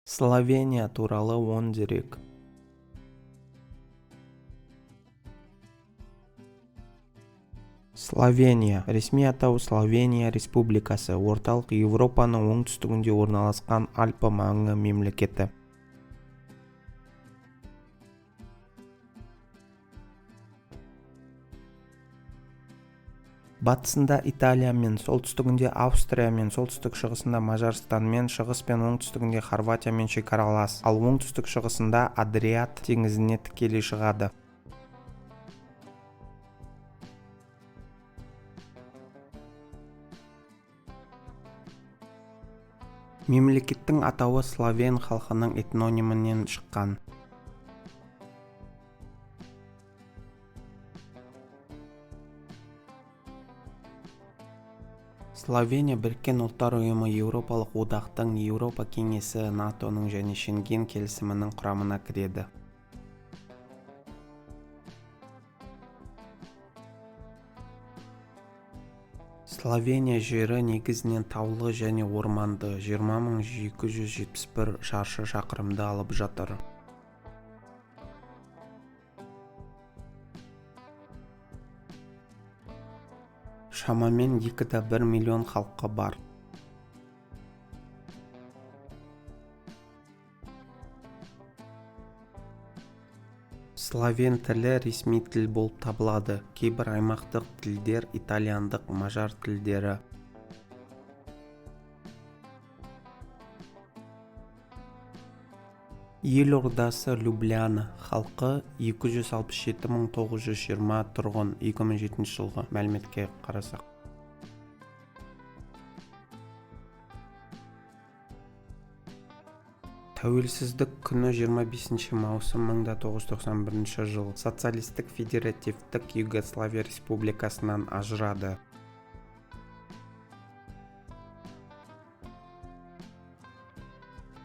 Словения туралы 10 дерек. Словения. Ресми атауы Словения Республикасы. Орталық Еуропаның оңтүстігінде орналасқан Альпі маңы мемлекеті. Батысында Италиямен, солтүстігінде Австриямен, солтүстік-шығысында Мажарстанмен, шығыс пен оңтүстігінде Хорватиямен шекаралас, ал оңтүстік-шығысында Адриат теңізіне тікелей шығады. Мемлекеттің атауы словен халқының этнонимінен шыққан. Словения Біріккен ұлттар ұйымы, Еуропалық одақтың, Еуропа кеңесі, НАТОның және Шенген келісімінің құрамына кіреді. Словения жері негізінен таулы және орманды, 20.271 шаршы шақырымды алып жатыр. Шамамен 2,1 миллион халқы бар. Словен тілі ресми тіл болып табылады. Кейбір аймақтық тілдер итальяндық, мажар тілдері. Елордасы Любляна. Халқы 267.920 тұрғын 2007 жылғы мәліметке қарасақ. Тәуелсіздік күні 25 маусым 1991 жыл. Социалистік федеративтік Югославия республикасынан ажырады.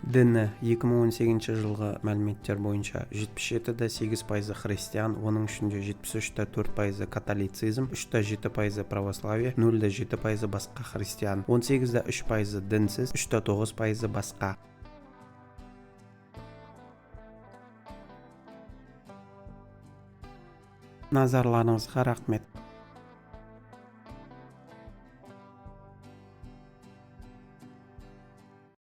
Діні 2018 жылғы мәліметтер бойынша 77,8% христиан, оның ішінде 73,4% католицизм, 3,7% православие, 0,7% басқа христиан, 18,3% дінсіз, 3,9% басқа. Назарларыңызға рахмет.